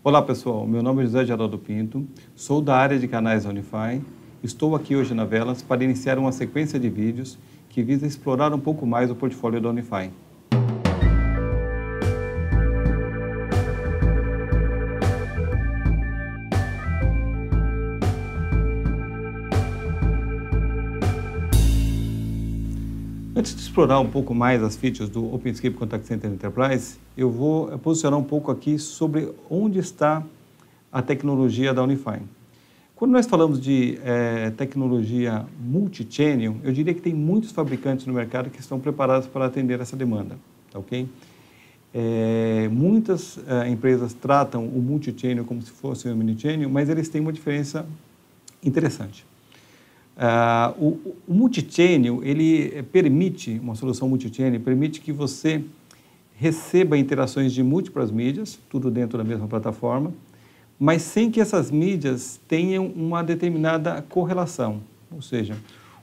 Olá pessoal, meu nome é José Geraldo Pinto, sou da área de canais da Unify. Estou aqui hoje na Velas para iniciar uma sequência de vídeos que visa explorar um pouco mais o portfólio da Unify. Antes de explorar um pouco mais as features do OpenScape Contact Center Enterprise, eu vou posicionar um pouco aqui sobre onde está a tecnologia da Unify. Quando nós falamos de tecnologia multi-channel, eu diria que tem muitos fabricantes no mercado que estão preparados para atender essa demanda, tá ok? Muitas empresas tratam o multi-channel como se fosse um mini-channel, mas eles têm uma diferença interessante. O multi-channel, ele permite, uma solução multi-channel, permite que você receba interações de múltiplas mídias, tudo dentro da mesma plataforma, mas sem que essas mídias tenham uma determinada correlação. Ou seja,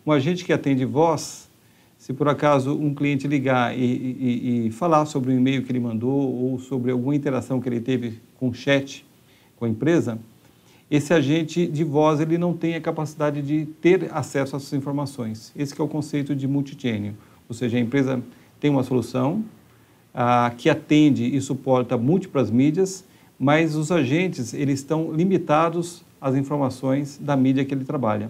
um agente que atende voz, se por acaso um cliente ligar e falar sobre o e-mail que ele mandou ou sobre alguma interação que ele teve com o chat com a empresa, esse agente de voz ele não tem a capacidade de ter acesso a essas informações. Esse que é o conceito de multi-channel. Ou seja, a empresa tem uma solução que atende e suporta múltiplas mídias, mas os agentes eles estão limitados às informações da mídia que ele trabalha.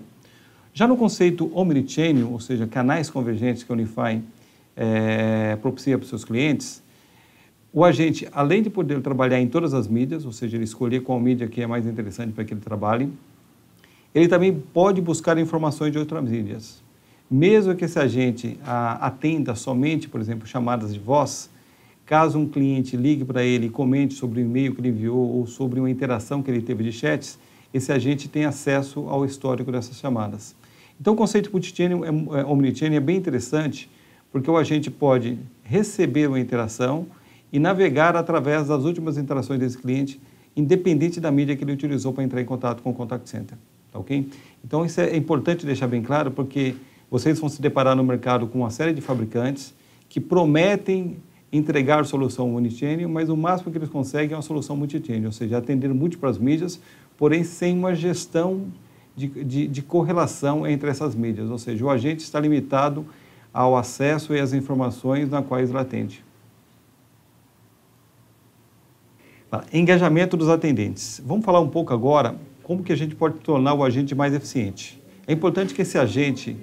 Já no conceito omnichannel, ou seja, canais convergentes que a Unify propicia para os seus clientes, o agente, além de poder trabalhar em todas as mídias, ou seja, ele escolher qual mídia que é mais interessante para que ele trabalhe, ele também pode buscar informações de outras mídias. Mesmo que esse agente atenda somente, por exemplo, chamadas de voz, caso um cliente ligue para ele e comente sobre o e-mail que ele enviou ou sobre uma interação que ele teve de chats, esse agente tem acesso ao histórico dessas chamadas. Então, o conceito multi-channel, omnichannel é bem interessante, porque o agente pode receber uma interação e navegar através das últimas interações desse cliente, independente da mídia que ele utilizou para entrar em contato com o Contact Center, tá ok? Então, isso é importante deixar bem claro, porque vocês vão se deparar no mercado com uma série de fabricantes que prometem entregar solução omnichannel, mas o máximo que eles conseguem é uma solução multi-channel, ou seja, atender múltiplas mídias, porém sem uma gestão de correlação entre essas mídias, ou seja, o agente está limitado ao acesso e às informações na quais ele atende. Engajamento dos atendentes. Vamos falar um pouco agora como que a gente pode tornar o agente mais eficiente. É importante que esse agente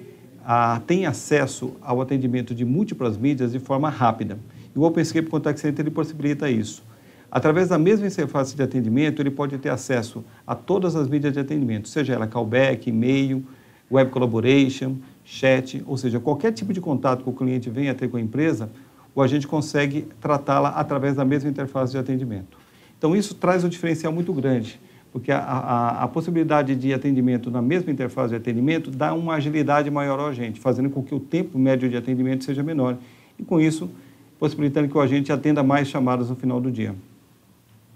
tenha acesso ao atendimento de múltiplas mídias de forma rápida. E o OpenScape Contact Center ele possibilita isso. Através da mesma interface de atendimento, ele pode ter acesso a todas as mídias de atendimento, seja ela callback, e-mail, web collaboration, chat, ou seja, qualquer tipo de contato que o cliente venha a ter com a empresa, o agente consegue tratá-la através da mesma interface de atendimento. Então, isso traz um diferencial muito grande, porque a possibilidade de atendimento na mesma interface de atendimento dá uma agilidade maior ao agente, fazendo com que o tempo médio de atendimento seja menor. E, com isso, possibilitando que o agente atenda mais chamadas no final do dia.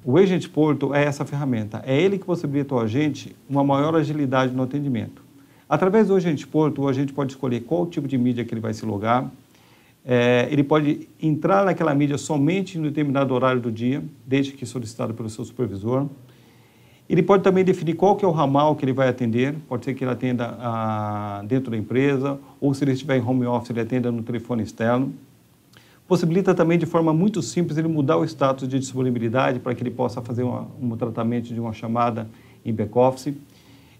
O Agent Portal é essa ferramenta. É ele que possibilita ao agente uma maior agilidade no atendimento. Através do Agent Portal, o agente pode escolher qual tipo de mídia que ele vai se logar. Ele pode entrar naquela mídia somente em determinado horário do dia, desde que solicitado pelo seu supervisor. Ele pode também definir qual que é o ramal que ele vai atender, pode ser que ele atenda dentro da empresa, ou se ele estiver em home office, ele atenda no telefone externo. Possibilita também, de forma muito simples, ele mudar o status de disponibilidade para que ele possa fazer um tratamento de uma chamada em back-office.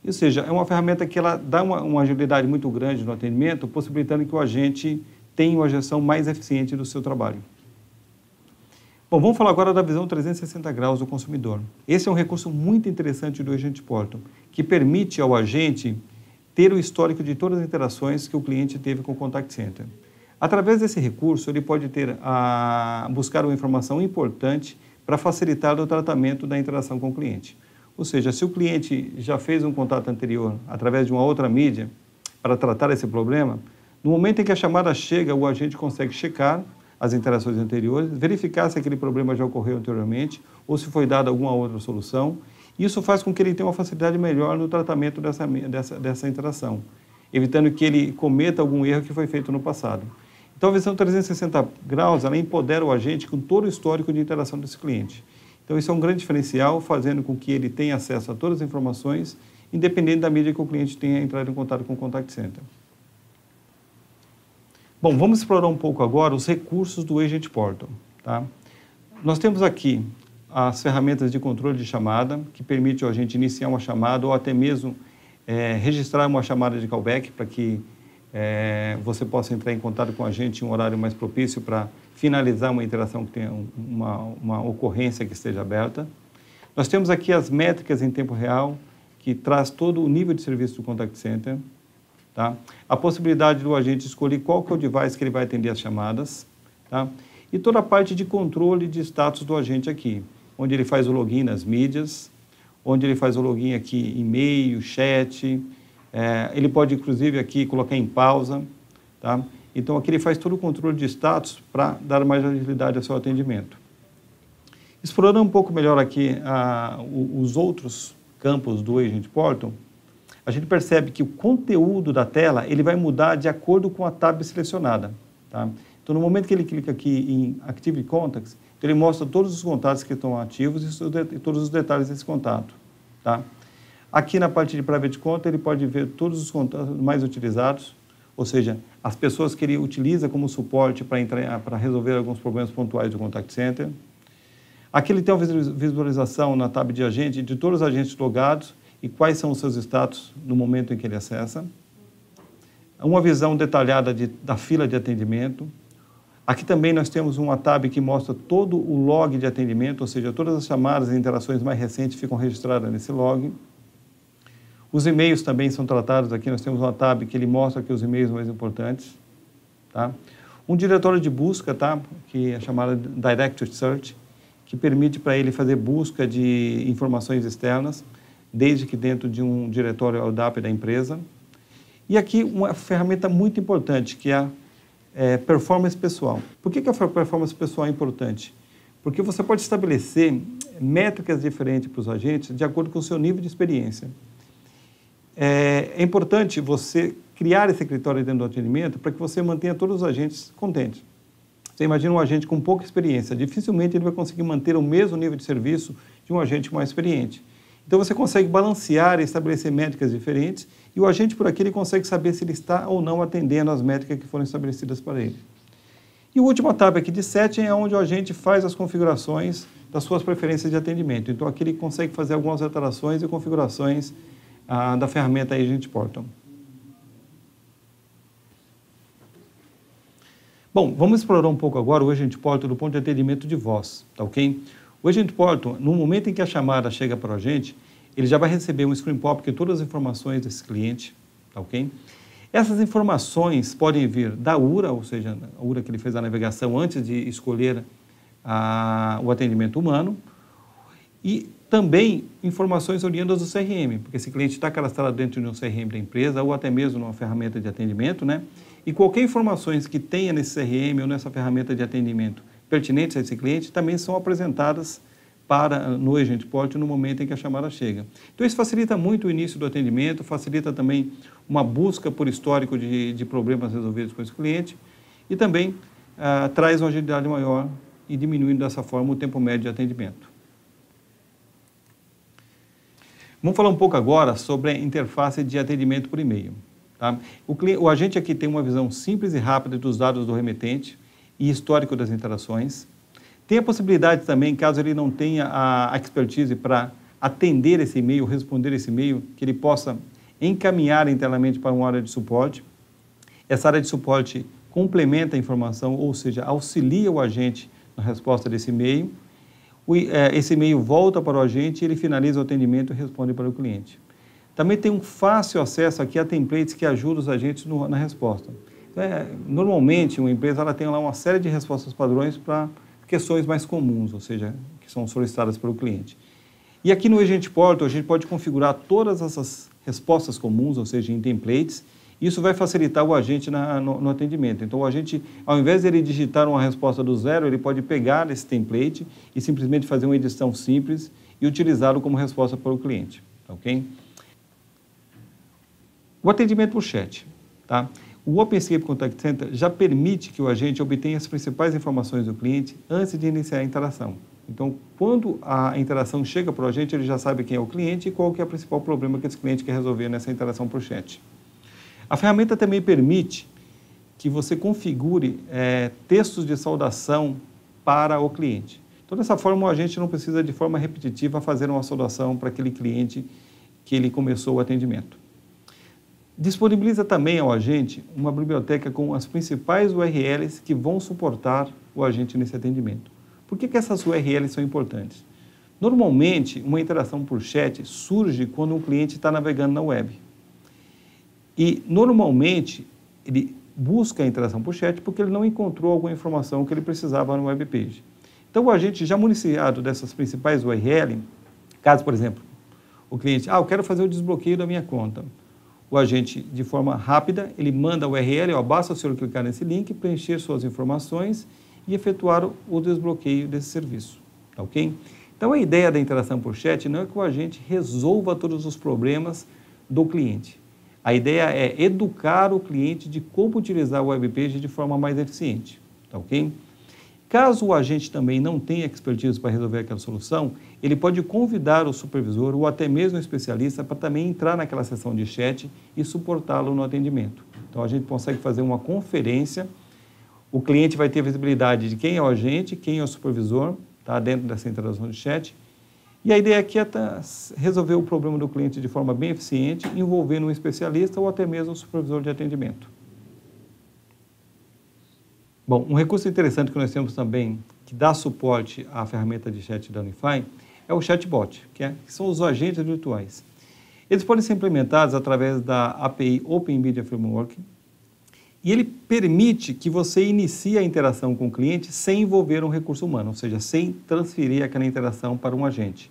Ou seja, é uma ferramenta que ela dá uma agilidade muito grande no atendimento, possibilitando que o agente tenha uma gestão mais eficiente do seu trabalho. Bom, vamos falar agora da visão 360 graus do consumidor. Esse é um recurso muito interessante do Agent Portal, que permite ao agente ter o histórico de todas as interações que o cliente teve com o Contact Center. Através desse recurso, ele pode buscar uma informação importante para facilitar o tratamento da interação com o cliente. Ou seja, se o cliente já fez um contato anterior através de uma outra mídia para tratar esse problema, no momento em que a chamada chega, o agente consegue checar as interações anteriores, verificar se aquele problema já ocorreu anteriormente ou se foi dada alguma outra solução. Isso faz com que ele tenha uma facilidade melhor no tratamento dessa interação, evitando que ele cometa algum erro que foi feito no passado. Então, a visão 360 graus, ela empodera o agente com todo o histórico de interação desse cliente. Então, isso é um grande diferencial, fazendo com que ele tenha acesso a todas as informações, independente da mídia que o cliente tenha entrado em contato com o Contact Center. Bom, vamos explorar um pouco agora os recursos do Agent Portal. Tá? Nós temos aqui as ferramentas de controle de chamada, que permite a gente iniciar uma chamada ou até mesmo registrar uma chamada de callback para que você possa entrar em contato com a gente em um horário mais propício para finalizar uma interação que tenha uma ocorrência que esteja aberta. Nós temos aqui as métricas em tempo real, que traz todo o nível de serviço do Contact Center. Tá? A possibilidade do agente escolher qual que é o device que ele vai atender as chamadas. Tá? E toda a parte de controle de status do agente aqui, onde ele faz o login nas mídias, onde ele faz o login aqui e-mail, chat, ele pode inclusive aqui colocar em pausa, tá? Então aqui ele faz todo o controle de status para dar mais agilidade ao seu atendimento. Explorando um pouco melhor aqui os outros campos do Agent Portal, a gente percebe que o conteúdo da tela ele vai mudar de acordo com a tab selecionada, tá? Então no momento que ele clica aqui em Active Contacts, ele mostra todos os contatos que estão ativos e todos os detalhes desse contato. Tá? Aqui na parte de Private Conta, ele pode ver todos os contatos mais utilizados, ou seja, as pessoas que ele utiliza como suporte para resolver alguns problemas pontuais do Contact Center. Aqui ele tem uma visualização na tab de agente de todos os agentes logados e quais são os seus status no momento em que ele acessa. Uma visão detalhada da fila de atendimento. Aqui também nós temos uma tab que mostra todo o log de atendimento, ou seja, todas as chamadas e interações mais recentes ficam registradas nesse log. Os e-mails também são tratados aqui, nós temos uma tab que ele mostra aqui os e-mails mais importantes. Tá? Um diretório de busca, tá? Que é chamado Directory Search, que permite para ele fazer busca de informações externas, desde que dentro de um diretório ODAP da empresa. E aqui uma ferramenta muito importante, que é a performance pessoal. Por que a performance pessoal é importante? Porque você pode estabelecer métricas diferentes para os agentes de acordo com o seu nível de experiência. É importante você criar esse critério dentro do atendimento para que você mantenha todos os agentes contentes. Você imagina um agente com pouca experiência, dificilmente ele vai conseguir manter o mesmo nível de serviço de um agente mais experiente. Então você consegue balancear e estabelecer métricas diferentes e o agente por aqui ele consegue saber se ele está ou não atendendo às métricas que foram estabelecidas para ele. E o último tab aqui de setting é onde o agente faz as configurações das suas preferências de atendimento. Então aqui ele consegue fazer algumas alterações e configurações da ferramenta Agent Portal. Bom, vamos explorar um pouco agora o Agent Portal do ponto de atendimento de voz, tá ok? O Agent Portal, no momento em que a chamada chega para o agente, ele já vai receber um screen pop com todas as informações desse cliente, tá ok? Essas informações podem vir da URA, ou seja, a URA que ele fez a navegação antes de escolher o atendimento humano, e também informações oriundas do CRM, porque esse cliente está cadastrado dentro de um CRM da empresa ou até mesmo numa ferramenta de atendimento, né? E qualquer informações que tenha nesse CRM ou nessa ferramenta de atendimento pertinentes a esse cliente também são apresentadas no Agent Portal no momento em que a chamada chega. Então isso facilita muito o início do atendimento, facilita também uma busca por histórico de problemas resolvidos com esse cliente e também traz uma agilidade maior e diminuindo dessa forma o tempo médio de atendimento. Vamos falar um pouco agora sobre a interface de atendimento por e-mail. Tá? O agente aqui tem uma visão simples e rápida dos dados do remetente e histórico das interações. Tem a possibilidade também, caso ele não tenha a expertise para atender esse e-mail, responder esse e-mail, que ele possa encaminhar internamente para uma área de suporte. Essa área de suporte complementa a informação, ou seja, auxilia o agente na resposta desse e-mail. Esse e-mail volta para o agente, ele finaliza o atendimento e responde para o cliente. Também tem um fácil acesso aqui a templates que ajudam os agentes na resposta. Normalmente, uma empresa ela tem lá uma série de respostas padrões para questões mais comuns, ou seja, que são solicitadas pelo cliente. E aqui no Agent Portal, a gente pode configurar todas essas respostas comuns, ou seja, em templates. Isso vai facilitar o agente no atendimento. Então, o agente, ao invés de ele digitar uma resposta do zero, ele pode pegar esse template e simplesmente fazer uma edição simples e utilizá-lo como resposta para o cliente. Ok? O atendimento por chat. Tá? O OpenScape Contact Center já permite que o agente obtenha as principais informações do cliente antes de iniciar a interação. Então, quando a interação chega para o agente, ele já sabe quem é o cliente e qual que é o principal problema que esse cliente quer resolver nessa interação por chat. A ferramenta também permite que você configure textos de saudação para o cliente. Então, dessa forma, o agente não precisa, de forma repetitiva, fazer uma saudação para aquele cliente que ele começou o atendimento. Disponibiliza também ao agente uma biblioteca com as principais URLs que vão suportar o agente nesse atendimento. Por que essas URLs são importantes? Normalmente, uma interação por chat surge quando um cliente está navegando na web. E, normalmente, ele busca a interação por chat porque ele não encontrou alguma informação que ele precisava no web page. Então, o agente já municiado dessas principais URL, caso, por exemplo, o cliente, eu quero fazer o desbloqueio da minha conta. O agente, de forma rápida, ele manda a URL, basta o senhor clicar nesse link, preencher suas informações e efetuar o desbloqueio desse serviço, tá ok? Então, a ideia da interação por chat não é que o agente resolva todos os problemas do cliente. A ideia é educar o cliente de como utilizar o web page de forma mais eficiente, tá ok? Caso o agente também não tenha expertise para resolver aquela solução, ele pode convidar o supervisor ou até mesmo o especialista para também entrar naquela sessão de chat e suportá-lo no atendimento. Então, a gente consegue fazer uma conferência, o cliente vai ter visibilidade de quem é o agente, quem é o supervisor, tá, dentro dessa interação de chat. E a ideia aqui é resolver o problema do cliente de forma bem eficiente, envolvendo um especialista ou até mesmo um supervisor de atendimento. Bom, um recurso interessante que nós temos também, que dá suporte à ferramenta de chat da Unify, é o chatbot, que são os agentes virtuais. Eles podem ser implementados através da API Open Media Framework e ele permite que você inicie a interação com o cliente sem envolver um recurso humano, ou seja, sem transferir aquela interação para um agente.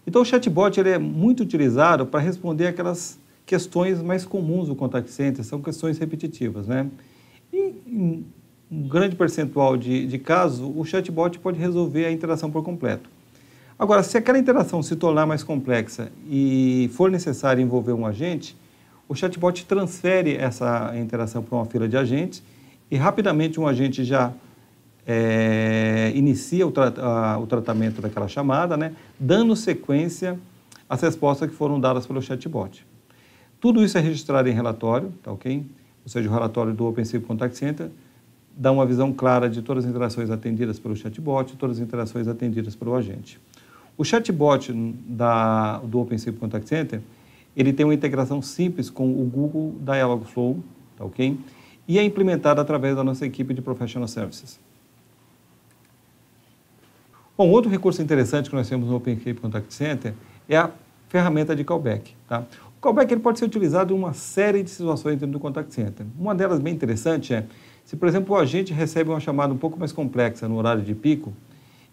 Então, o chatbot ele é muito utilizado para responder aquelas questões mais comuns do contact center, são questões repetitivas, né? E em um grande percentual de casos, o chatbot pode resolver a interação por completo. Agora, se aquela interação se tornar mais complexa e for necessário envolver um agente, o chatbot transfere essa interação para uma fila de agentes e rapidamente um agente já inicia o tratamento daquela chamada, né, dando sequência às respostas que foram dadas pelo chatbot. Tudo isso é registrado em relatório, tá ok? Ou seja, o relatório do OpenSafe Contact Center dá uma visão clara de todas as interações atendidas pelo chatbot e todas as interações atendidas pelo agente. O chatbot do OpenSafe Contact Center, ele tem uma integração simples com o Google Dialogflow, tá ok? E é implementado através da nossa equipe de Professional Services. Bom, outro recurso interessante que nós temos no OpenSafe Contact Center é a ferramenta de callback, tá? O callback ele pode ser utilizado em uma série de situações dentro do Contact Center. Uma delas bem interessante é, se, por exemplo, o agente recebe uma chamada um pouco mais complexa no horário de pico,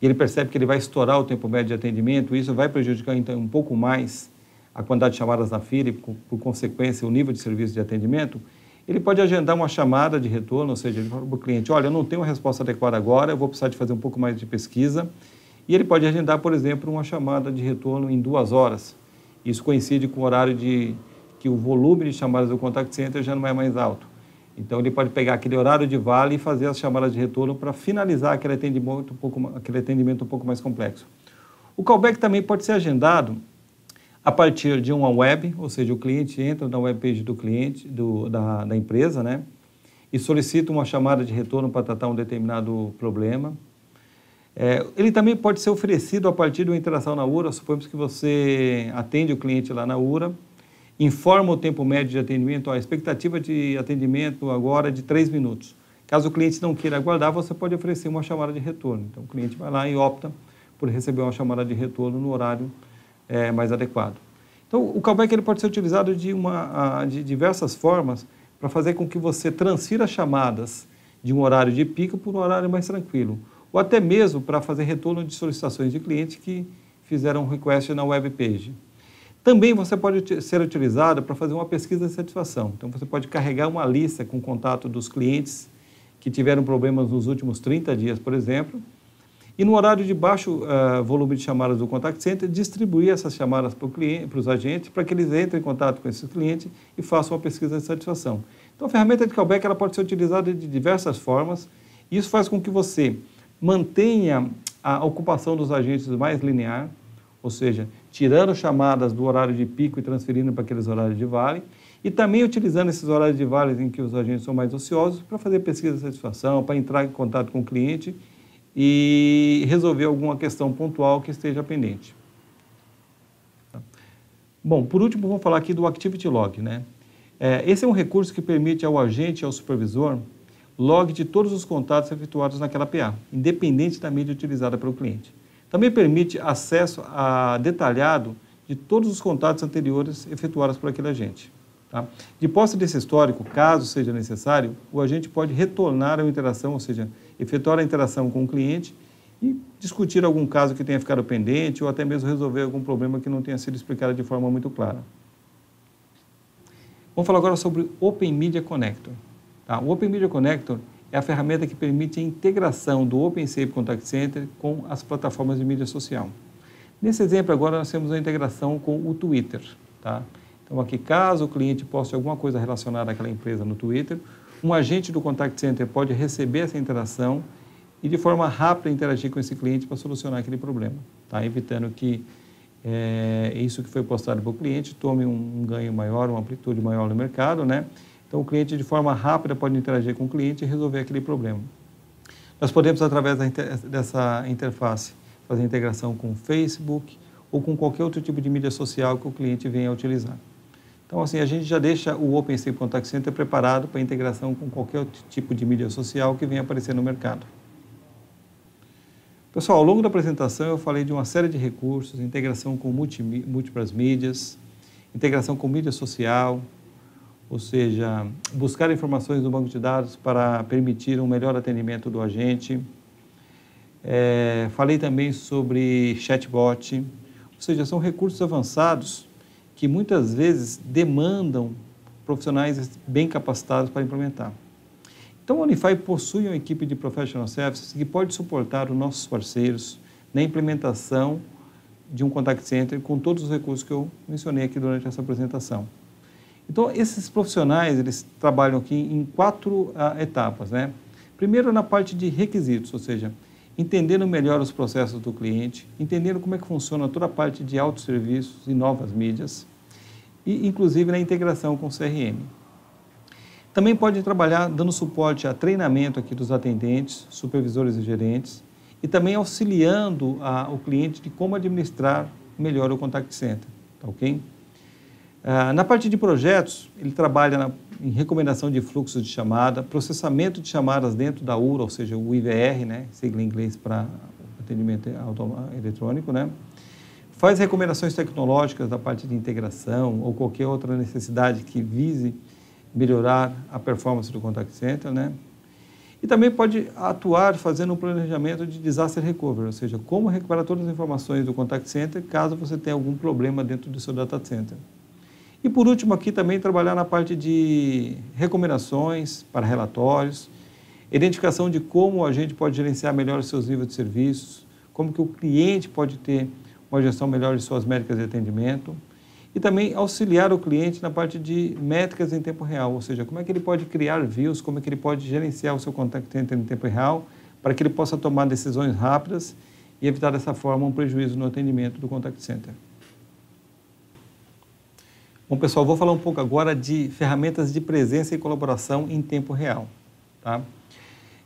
e ele percebe que ele vai estourar o tempo médio de atendimento, e isso vai prejudicar então, um pouco mais a quantidade de chamadas na fila e, por consequência, o nível de serviço de atendimento, ele pode agendar uma chamada de retorno, ou seja, ele fala para o cliente, olha, eu não tenho uma resposta adequada agora, eu vou precisar de fazer um pouco mais de pesquisa, e ele pode agendar, por exemplo, uma chamada de retorno em 2 horas. Isso coincide com o horário que o volume de chamadas do Contact Center já não é mais alto. Então, ele pode pegar aquele horário de vale e fazer as chamadas de retorno para finalizar aquele atendimento um pouco mais complexo. O callback também pode ser agendado a partir de uma web, ou seja, o cliente entra na webpage do cliente, da empresa, né, e solicita uma chamada de retorno para tratar um determinado problema. Ele também pode ser oferecido a partir de uma interação na URA, suponhamos que você atende o cliente lá na URA, informa o tempo médio de atendimento, a expectativa de atendimento agora é de 3 minutos. Caso o cliente não queira aguardar, você pode oferecer uma chamada de retorno. Então, o cliente vai lá e opta por receber uma chamada de retorno no horário mais adequado. Então, o callback ele pode ser utilizado de diversas formas para fazer com que você transfira chamadas de um horário de pico para um horário mais tranquilo, ou até mesmo para fazer retorno de solicitações de clientes que fizeram request na web page. Também você pode ser utilizado para fazer uma pesquisa de satisfação. Então, você pode carregar uma lista com contato dos clientes que tiveram problemas nos últimos 30 dias, por exemplo, e no horário de baixo volume de chamadas do Contact Center, distribuir essas chamadas para os agentes, para que eles entrem em contato com esses clientes e façam uma pesquisa de satisfação. Então, a ferramenta de callback ela pode ser utilizada de diversas formas, e isso faz com que você mantenha a ocupação dos agentes mais linear, ou seja, tirando chamadas do horário de pico e transferindo para aqueles horários de vale, e também utilizando esses horários de vale em que os agentes são mais ociosos para fazer pesquisa de satisfação, para entrar em contato com o cliente e resolver alguma questão pontual que esteja pendente. Bom, por último, vamos falar aqui do Activity Log, né? Esse é um recurso que permite ao agente e ao supervisor log de todos os contatos efetuados naquela PA, independente da mídia utilizada pelo cliente. Também permite acesso detalhado de todos os contatos anteriores efetuados por aquele agente. Tá? De posse desse histórico, caso seja necessário, o agente pode retornar à interação, ou seja, efetuar a interação com o cliente e discutir algum caso que tenha ficado pendente ou até mesmo resolver algum problema que não tenha sido explicado de forma muito clara. Vamos falar agora sobre o Open Media Connector. Tá? O Open Media Connector é a ferramenta que permite a integração do OpenSafe Contact Center com as plataformas de mídia social. Nesse exemplo agora nós temos a integração com o Twitter. Tá? Então aqui, caso o cliente poste alguma coisa relacionada àquela empresa no Twitter, um agente do Contact Center pode receber essa interação e de forma rápida interagir com esse cliente para solucionar aquele problema, tá? Evitando que isso que foi postado para o cliente tome um ganho maior, uma amplitude maior no mercado, né? Então o cliente de forma rápida pode interagir com o cliente e resolver aquele problema. Nós podemos, através dessa interface, fazer integração com o Facebook ou com qualquer outro tipo de mídia social que o cliente venha a utilizar. Então, assim, a gente já deixa o OpenSafe Contact Center preparado para integração com qualquer outro tipo de mídia social que venha aparecer no mercado. Pessoal, ao longo da apresentação eu falei de uma série de recursos, integração com múltiplas mídias, integração com mídia social, ou seja, buscar informações no banco de dados para permitir um melhor atendimento do agente. Falei também sobre chatbot, ou seja, são recursos avançados que muitas vezes demandam profissionais bem capacitados para implementar. Então, a Unify possui uma equipe de Professional Services que pode suportar os nossos parceiros na implementação de um Contact Center com todos os recursos que eu mencionei aqui durante essa apresentação. Então, esses profissionais, eles trabalham aqui em 4 etapas, né? Primeiro, na parte de requisitos, ou seja, entendendo melhor os processos do cliente, entendendo como é que funciona toda a parte de autosserviços e novas mídias, e inclusive na integração com o CRM. Também pode trabalhar dando suporte a treinamento aqui dos atendentes, supervisores e gerentes, e também auxiliando o cliente de como administrar melhor o Contact Center, tá ok? Na parte de projetos, ele trabalha em recomendação de fluxos de chamada, processamento de chamadas dentro da URA, ou seja, o IVR, né, sigla em inglês para atendimento eletrônico, né? Faz recomendações tecnológicas da parte de integração ou qualquer outra necessidade que vise melhorar a performance do Contact Center, né? E também pode atuar fazendo um planejamento de disaster recovery, ou seja, como recuperar todas as informações do Contact Center caso você tenha algum problema dentro do seu data center. E por último aqui também trabalhar na parte de recomendações para relatórios, identificação de como a gente pode gerenciar melhor os seus níveis de serviços, como que o cliente pode ter uma gestão melhor de suas métricas de atendimento, e também auxiliar o cliente na parte de métricas em tempo real, ou seja, como é que ele pode criar views, como é que ele pode gerenciar o seu Contact Center em tempo real, para que ele possa tomar decisões rápidas e evitar dessa forma um prejuízo no atendimento do Contact Center. Bom, pessoal, vou falar um pouco agora de ferramentas de presença e colaboração em tempo real. Tá?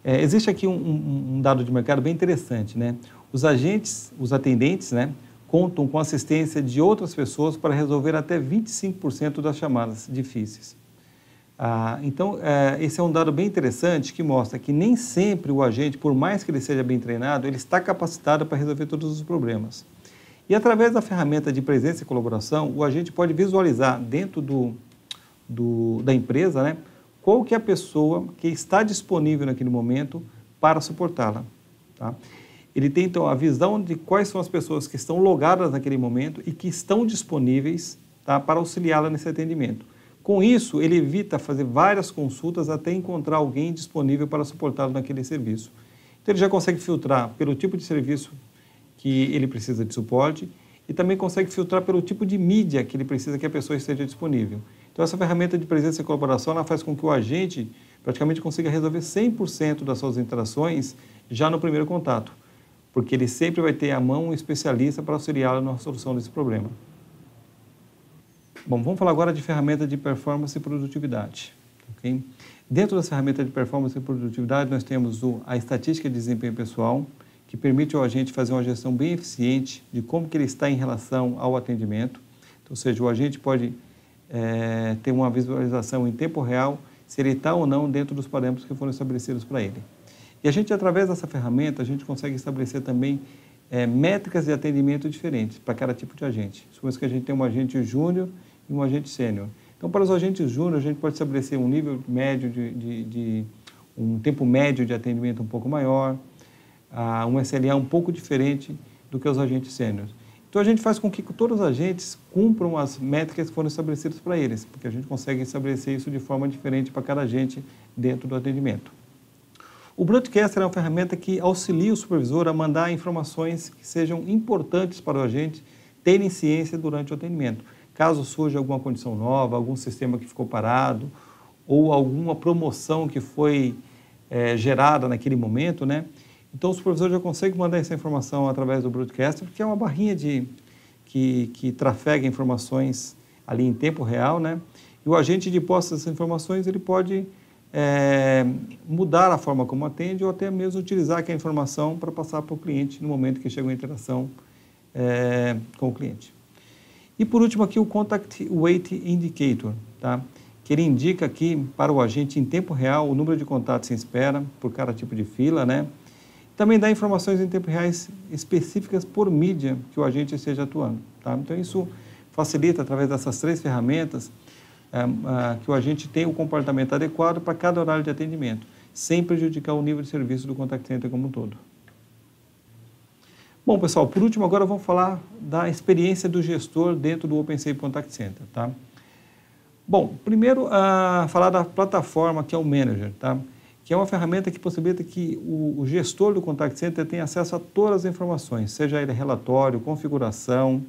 Existe aqui um dado de mercado bem interessante, né? Os atendentes, né, contam com a assistência de outras pessoas para resolver até 25% das chamadas difíceis. Então, esse é um dado bem interessante que mostra que nem sempre o agente, por mais que ele seja bem treinado, ele está capacitado para resolver todos os problemas. E através da ferramenta de presença e colaboração, o agente pode visualizar dentro da empresa, né, qual que é a pessoa que está disponível naquele momento para suportá-la. Tá? Ele tem, então, a visão de quais são as pessoas que estão logadas naquele momento e que estão disponíveis, tá, para auxiliá-la nesse atendimento. Com isso, ele evita fazer várias consultas até encontrar alguém disponível para suportá-lo naquele serviço. Então, ele já consegue filtrar pelo tipo de serviço que ele precisa de suporte e também consegue filtrar pelo tipo de mídia que ele precisa que a pessoa esteja disponível. Então, essa ferramenta de presença e colaboração ela faz com que o agente praticamente consiga resolver 100% das suas interações já no primeiro contato. porque ele sempre vai ter à mão um especialista para auxiliá-lo na solução desse problema. Bom, vamos falar agora de ferramenta de performance e produtividade. Okay? Dentro das ferramentas de performance e produtividade, nós temos a estatística de desempenho pessoal, que permite ao agente fazer uma gestão bem eficiente de como que ele está em relação ao atendimento. Então, ou seja, o agente pode ter uma visualização em tempo real se ele está ou não dentro dos parâmetros que foram estabelecidos para ele. E a gente, através dessa ferramenta, a gente consegue estabelecer também métricas de atendimento diferentes para cada tipo de agente. Supomos que a gente tem um agente júnior e um agente sênior. Então, para os agentes júnior, a gente pode estabelecer um nível médio um tempo médio de atendimento um pouco maior, um SLA um pouco diferente do que os agentes sêniores. Então, a gente faz com que todos os agentes cumpram as métricas que foram estabelecidas para eles, porque a gente consegue estabelecer isso de forma diferente para cada agente dentro do atendimento. O Broadcaster é uma ferramenta que auxilia o supervisor a mandar informações que sejam importantes para o agente terem ciência durante o atendimento. Caso surja alguma condição nova, algum sistema que ficou parado, ou alguma promoção que foi gerada naquele momento, né? Então, o supervisor já consegue mandar essa informação através do Broadcaster, que é uma barrinha que trafega informações ali em tempo real, né? E o agente de posse dessas informações, ele pode mudar a forma como atende ou até mesmo utilizar aquela informação para passar para o cliente no momento que chega a interação com o cliente. E por último aqui o Contact Wait Indicator, tá? Que ele indica aqui para o agente em tempo real o número de contatos em espera por cada tipo de fila, né? Também dá informações em tempo real específicas por mídia que o agente esteja atuando, tá? Então isso facilita através dessas 3 ferramentas que o agente tenha o comportamento adequado para cada horário de atendimento, sem prejudicar o nível de serviço do Contact Center como um todo. Bom, pessoal, por último, agora vamos falar da experiência do gestor dentro do OpenSafe Contact Center, tá? Bom, primeiro, falar da plataforma que é o Manager, tá? Que é uma ferramenta que possibilita que o gestor do Contact Center tenha acesso a todas as informações, seja ele relatório, configuração,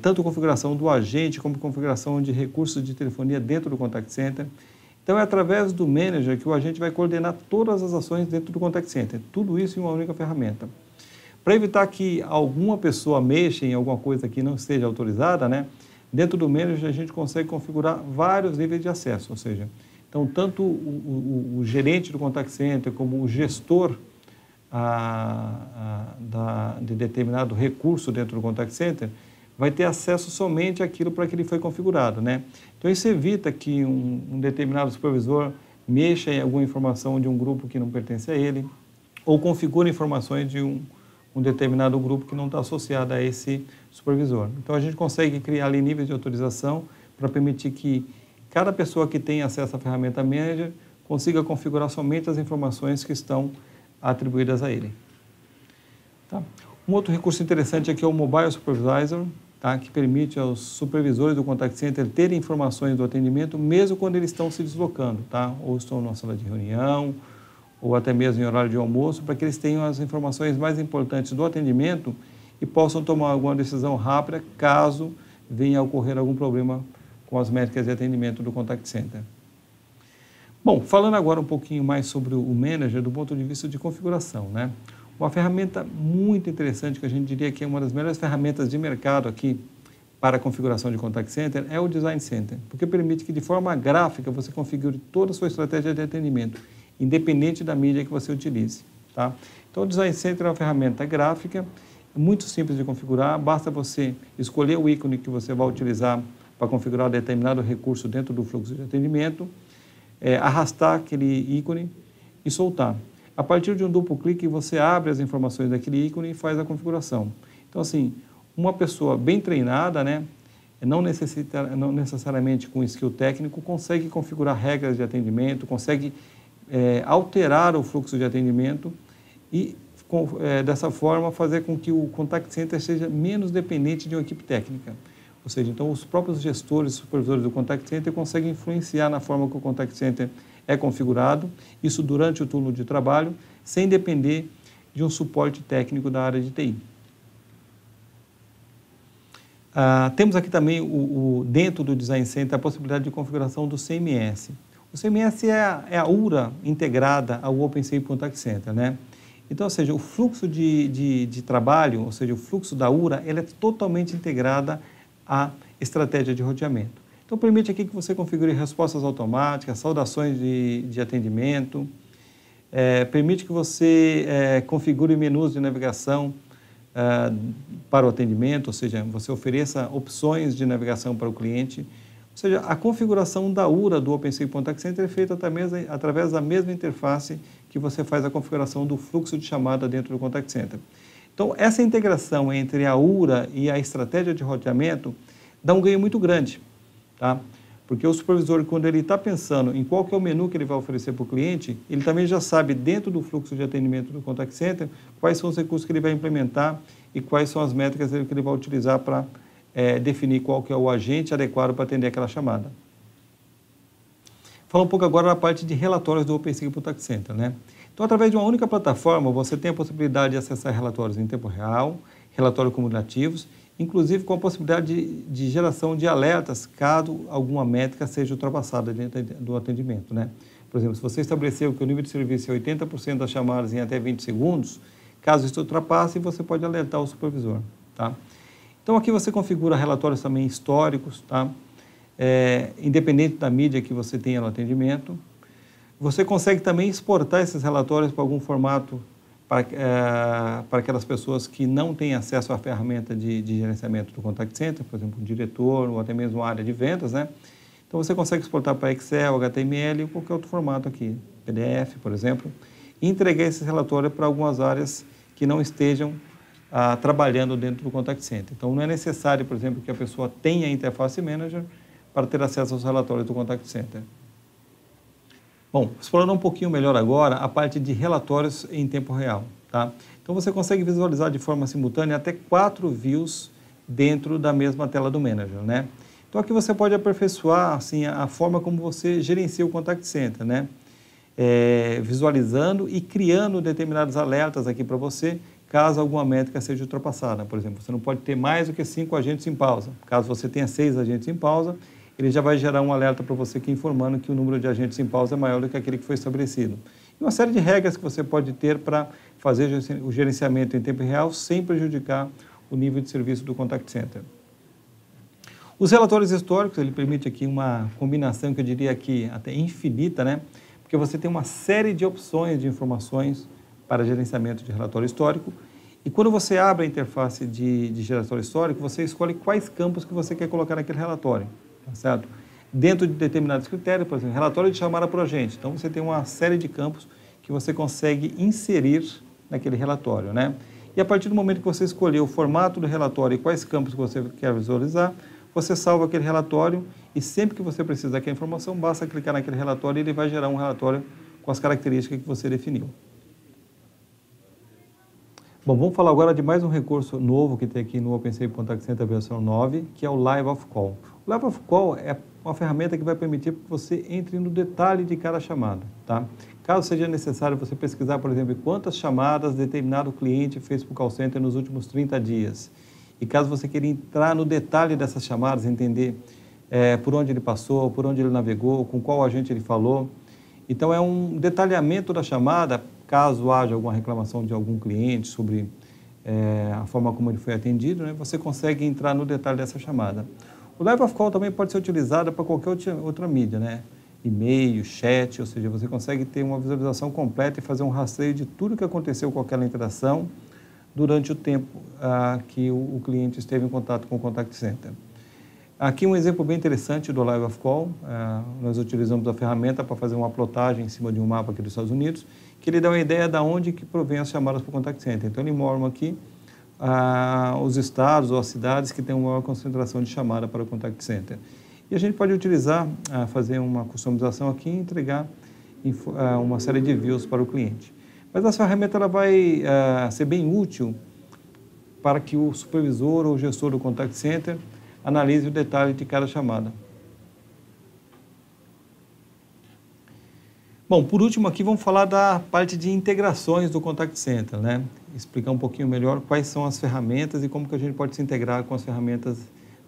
tanto configuração do agente como configuração de recursos de telefonia dentro do Contact Center. Então, é através do Manager que o agente vai coordenar todas as ações dentro do Contact Center, tudo isso em uma única ferramenta. Para evitar que alguma pessoa mexa em alguma coisa que não esteja autorizada, né, dentro do Manager a gente consegue configurar vários níveis de acesso, ou seja, então tanto o gerente do Contact Center como o gestor de determinado recurso dentro do Contact Center vai ter acesso somente àquilo para que ele foi configurado, né? Então isso evita que um determinado supervisor mexa em alguma informação de um grupo que não pertence a ele ou configure informações de um determinado grupo que não está associado a esse supervisor. Então, a gente consegue criar ali níveis de autorização para permitir que cada pessoa que tem acesso à ferramenta Manager consiga configurar somente as informações que estão atribuídas a ele. Tá? Um outro recurso interessante aqui é o Mobile Supervisor, tá? Que permite aos supervisores do Contact Center terem informações do atendimento mesmo quando eles estão se deslocando, tá? Ou estão numa sala de reunião, ou até mesmo em horário de almoço, para que eles tenham as informações mais importantes do atendimento e possam tomar alguma decisão rápida caso venha a ocorrer algum problema com as métricas de atendimento do Contact Center. Bom, falando agora um pouquinho mais sobre o Manager do ponto de vista de configuração, né? Uma ferramenta muito interessante que a gente diria que é uma das melhores ferramentas de mercado aqui para a configuração de Contact Center é o Design Center, porque permite que de forma gráfica você configure toda a sua estratégia de atendimento, independente da mídia que você utilize, tá? Então, o Design Center é uma ferramenta gráfica, muito simples de configurar, basta você escolher o ícone que você vai utilizar para configurar determinado recurso dentro do fluxo de atendimento, arrastar aquele ícone e soltar. A partir de um duplo clique, você abre as informações daquele ícone e faz a configuração. Então, assim, uma pessoa bem treinada, né, não necessariamente com skill técnico, consegue configurar regras de atendimento, consegue alterar o fluxo de atendimento e, dessa forma, fazer com que o Contact Center seja menos dependente de uma equipe técnica. Ou seja, então, os próprios gestores, supervisores do Contact Center conseguem influenciar na forma que o Contact Center é configurado, isso durante o turno de trabalho, sem depender de um suporte técnico da área de TI. Temos aqui também, dentro do Design Center, a possibilidade de configuração do CMS. O CMS é a URA integrada ao OpenSafe Contact Center, né? Então, ou seja, o fluxo de trabalho, ou seja, o fluxo da URA, ela é totalmente integrada à estratégia de roteamento. Então, permite aqui que você configure respostas automáticas, saudações de atendimento, permite que você configure menus de navegação para o atendimento, ou seja, você ofereça opções de navegação para o cliente. Ou seja, a configuração da URA do OpenSea Contact Center é feita através da mesma interface que você faz a configuração do fluxo de chamada dentro do Contact Center. Então, essa integração entre a URA e a estratégia de roteamento dá um ganho muito grande, tá? Porque o supervisor, quando ele está pensando em qual que é o menu que ele vai oferecer para o cliente, ele também já sabe, dentro do fluxo de atendimento do Contact Center, quais são os recursos que ele vai implementar e quais são as métricas que ele vai utilizar para definir qual que é o agente adequado para atender aquela chamada. Falar um pouco agora da parte de relatórios do OpenSea Contact Center, né? Então, através de uma única plataforma, você tem a possibilidade de acessar relatórios em tempo real, relatórios cumulativos, inclusive com a possibilidade de geração de alertas caso alguma métrica seja ultrapassada dentro do atendimento, né? Por exemplo, se você estabeleceu que o nível de serviço é 80% das chamadas em até 20 segundos, caso isso ultrapasse, você pode alertar o supervisor, tá? Então, aqui você configura relatórios também históricos, tá? Independente da mídia que você tenha no atendimento. Você consegue também exportar esses relatórios para algum formato para aquelas pessoas que não têm acesso à ferramenta de gerenciamento do Contact Center, por exemplo, um diretor ou até mesmo a área de vendas, né? Então, você consegue exportar para Excel, HTML ou qualquer outro formato aqui, PDF, por exemplo, e entregar esses relatórios para algumas áreas que não estejam trabalhando dentro do Contact Center. Então, não é necessário, por exemplo, que a pessoa tenha a Interface Manager para ter acesso aos relatórios do Contact Center. Bom, explorando um pouquinho melhor agora a parte de relatórios em tempo real, tá? Então, você consegue visualizar de forma simultânea até 4 views dentro da mesma tela do Manager, né? Então, aqui você pode aperfeiçoar assim, a forma como você gerencia o Contact Center, né? Visualizando e criando determinados alertas aqui para você, caso alguma métrica seja ultrapassada. Por exemplo, você não pode ter mais do que 5 agentes em pausa. Caso você tenha 6 agentes em pausa, ele já vai gerar um alerta para você aqui informando que o número de agentes em pausa é maior do que aquele que foi estabelecido. E uma série de regras que você pode ter para fazer o gerenciamento em tempo real sem prejudicar o nível de serviço do Contact Center. Os relatórios históricos, ele permite aqui uma combinação que eu diria aqui até infinita, né? Porque você tem uma série de opções de informações para gerenciamento de relatório histórico. E quando você abre a interface de relatório histórico, você escolhe quais campos que você quer colocar naquele relatório, tá certo? Dentro de determinados critérios, por exemplo, relatório de chamada por agente. Então, você tem uma série de campos que você consegue inserir naquele relatório, né? E a partir do momento que você escolher o formato do relatório e quais campos que você quer visualizar, você salva aquele relatório e sempre que você precisar daquela informação, basta clicar naquele relatório e ele vai gerar um relatório com as características que você definiu. Bom, vamos falar agora de mais um recurso novo que tem aqui no OpenSea Contact Center versão 9, que é o Live of Call. O Live of Call é uma ferramenta que vai permitir que você entre no detalhe de cada chamada, tá? Caso seja necessário você pesquisar, por exemplo, quantas chamadas determinado cliente fez para o call center nos últimos 30 dias. E caso você queira entrar no detalhe dessas chamadas, entender por onde ele passou, por onde ele navegou, com qual agente ele falou. Então, é um detalhamento da chamada, caso haja alguma reclamação de algum cliente sobre a forma como ele foi atendido, né, você consegue entrar no detalhe dessa chamada. O Live of Call também pode ser utilizado para qualquer outra mídia, né? E-mail, chat, ou seja, você consegue ter uma visualização completa e fazer um rastreio de tudo que aconteceu com aquela interação durante o tempo que o cliente esteve em contato com o Contact Center. Aqui um exemplo bem interessante do Live of Call. Nós utilizamos a ferramenta para fazer uma plotagem em cima de um mapa aqui dos Estados Unidos, que ele dá uma ideia de onde que provém as chamadas para o Contact Center. Então, ele mostra aqui os estados ou as cidades que têm uma maior concentração de chamada para o Contact Center. E a gente pode utilizar, fazer uma customização aqui e entregar uma série de views para o cliente. Mas essa ferramenta ela vai ser bem útil para que o supervisor ou o gestor do Contact Center analise o detalhe de cada chamada. Bom, por último aqui vamos falar da parte de integrações do Contact Center, né? Explicar um pouquinho melhor quais são as ferramentas e como que a gente pode se integrar com as ferramentas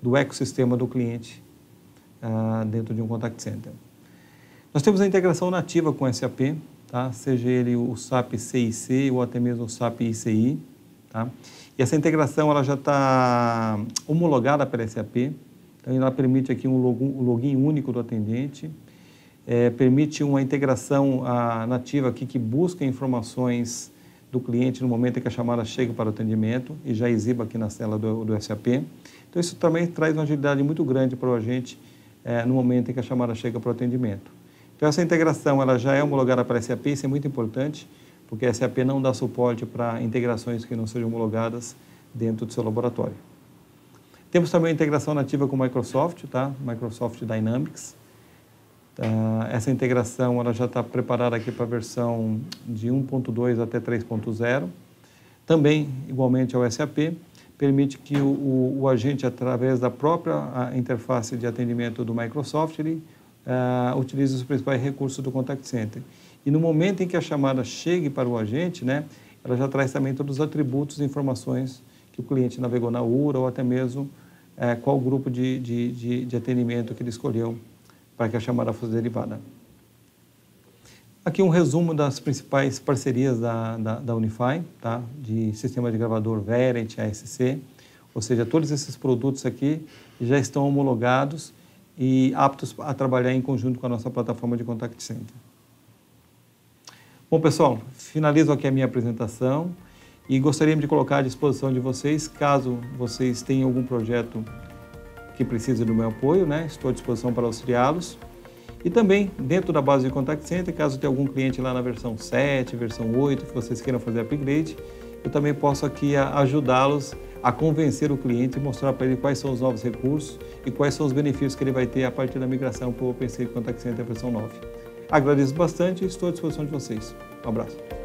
do ecossistema do cliente dentro de um Contact Center. Nós temos a integração nativa com SAP, tá? Seja ele o SAP CIC ou até mesmo o SAP ICI. Tá? E essa integração ela já está homologada pela SAP, então ela permite aqui um login único do atendente, permite uma integração nativa aqui que busca informações do cliente no momento em que a chamada chega para o atendimento e já exiba aqui na tela do SAP. Então isso também traz uma agilidade muito grande para o agente no momento em que a chamada chega para o atendimento. Então essa integração ela já é homologada para a SAP, isso é muito importante, porque a SAP não dá suporte para integrações que não sejam homologadas dentro do seu laboratório. Temos também a integração nativa com o Microsoft, tá? Microsoft Dynamics. Essa integração ela já está preparada aqui para a versão de 1.2 até 3.0. Também, igualmente ao SAP, permite que o agente, através da própria interface de atendimento do Microsoft, ele utilize os principais recursos do Contact Center. E no momento em que a chamada chegue para o agente, né, ela já traz também todos os atributos e informações que o cliente navegou na URA ou até mesmo qual grupo de atendimento que ele escolheu para que a chamada fosse derivada. Aqui um resumo das principais parcerias da Unify, tá? De sistema de gravador Verint, ASC, ou seja, todos esses produtos aqui já estão homologados e aptos a trabalhar em conjunto com a nossa plataforma de Contact Center. Bom, pessoal, finalizo aqui a minha apresentação e gostaria de colocar à disposição de vocês, caso vocês tenham algum projeto que precise do meu apoio, né? Estou à disposição para auxiliá-los. E também, dentro da base de Contact Center, caso tenha algum cliente lá na versão 7, versão 8, que vocês queiram fazer upgrade, eu também posso aqui ajudá-los a convencer o cliente e mostrar para ele quais são os novos recursos e quais são os benefícios que ele vai ter a partir da migração para o OpenSafe Contact Center versão 9. Agradeço bastante e estou à disposição de vocês. Um abraço.